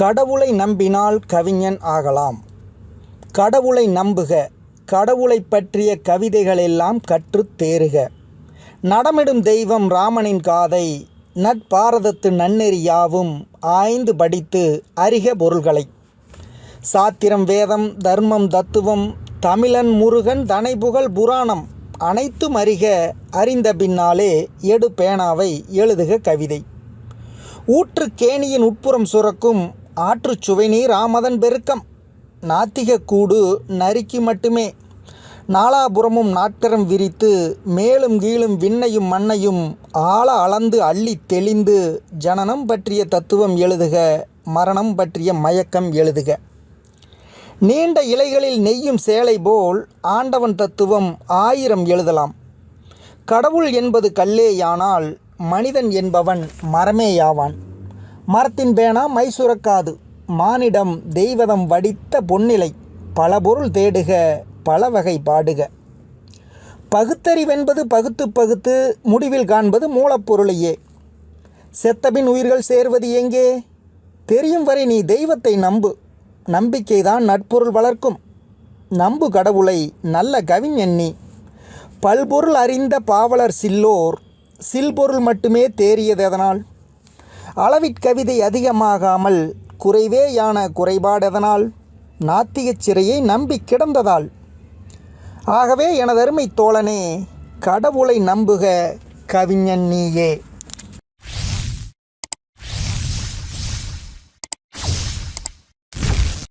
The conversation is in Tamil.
கடவுளை நம்பினால் கவிஞன் ஆகலாம். கடவுளை நம்புக. கடவுளை பற்றிய கவிதைகளெல்லாம் கற்றுத் தேறுக. நடமிடும் தெய்வம் ராமனின் காதை, நட்பாரதத்து நன்னெறி யாவும் ஆய்ந்து படித்து அறிக பொருள்களை. சாத்திரம் வேதம் தர்மம் தத்துவம் தமிழன் முருகன் தனைபுகழ் புராணம் அனைத்தும் அறிக. அறிந்த பின்னாலே எடு பேனாவை எழுதுக கவிதை. ஊற்று கேணியின் உட்புறம் சுரக்கும் ஆற்றுச் சுவைநீர் ஆமதன் பெருக்கம். நாத்திக கூடு நரிக்கு மட்டுமே. நாலாபுறமும் நாட்கரம் விரித்து மேலும் கீழும் விண்ணையும் மண்ணையும் ஆழ அளந்து அள்ளி தெளிந்து ஜனனம் பற்றிய தத்துவம் எழுதுக. மரணம் பற்றிய மயக்கம் எழுதுக. நீண்ட இலைகளில் நெய்யும் சேலை போல் ஆண்டவன் தத்துவம் 1000 எழுதலாம். கடவுள் என்பது கல்லேயானால் மனிதன் என்பவன் மரமேயாவான். மரத்தின் பேனா மை சுரக்காது. மானிடம் தெய்வதம் வடித்த பொன்னிலை. பல பொருள் தேடுக பல வகை பாடுக. பகுத்தறிவென்பது பகுத்து பகுத்து முடிவில் காண்பது மூலப்பொருளையே. செத்தபின் உயிர்கள் சேர்வது எங்கே? தெரியும் வரை நீ தெய்வத்தை நம்பு. நம்பிக்கைதான் நட்பொருள் வளர்க்கும். நம்பு கடவுளை நல்ல கவிஞன் நீ. பல்பொருள் அறிந்த பாவலர் சில்லோர் சில்பொருள் மட்டுமே தேறியதெதனால். அளவிற்கவிதை அதிகமாகாமல் குறைவேயான குறைபாடெதனால். நாத்திகச் சிறையை நம்பி கிடந்ததால். ஆகவே எனதருமை தோழனே, கடவுளை நம்புக கவிஞன் நீயே.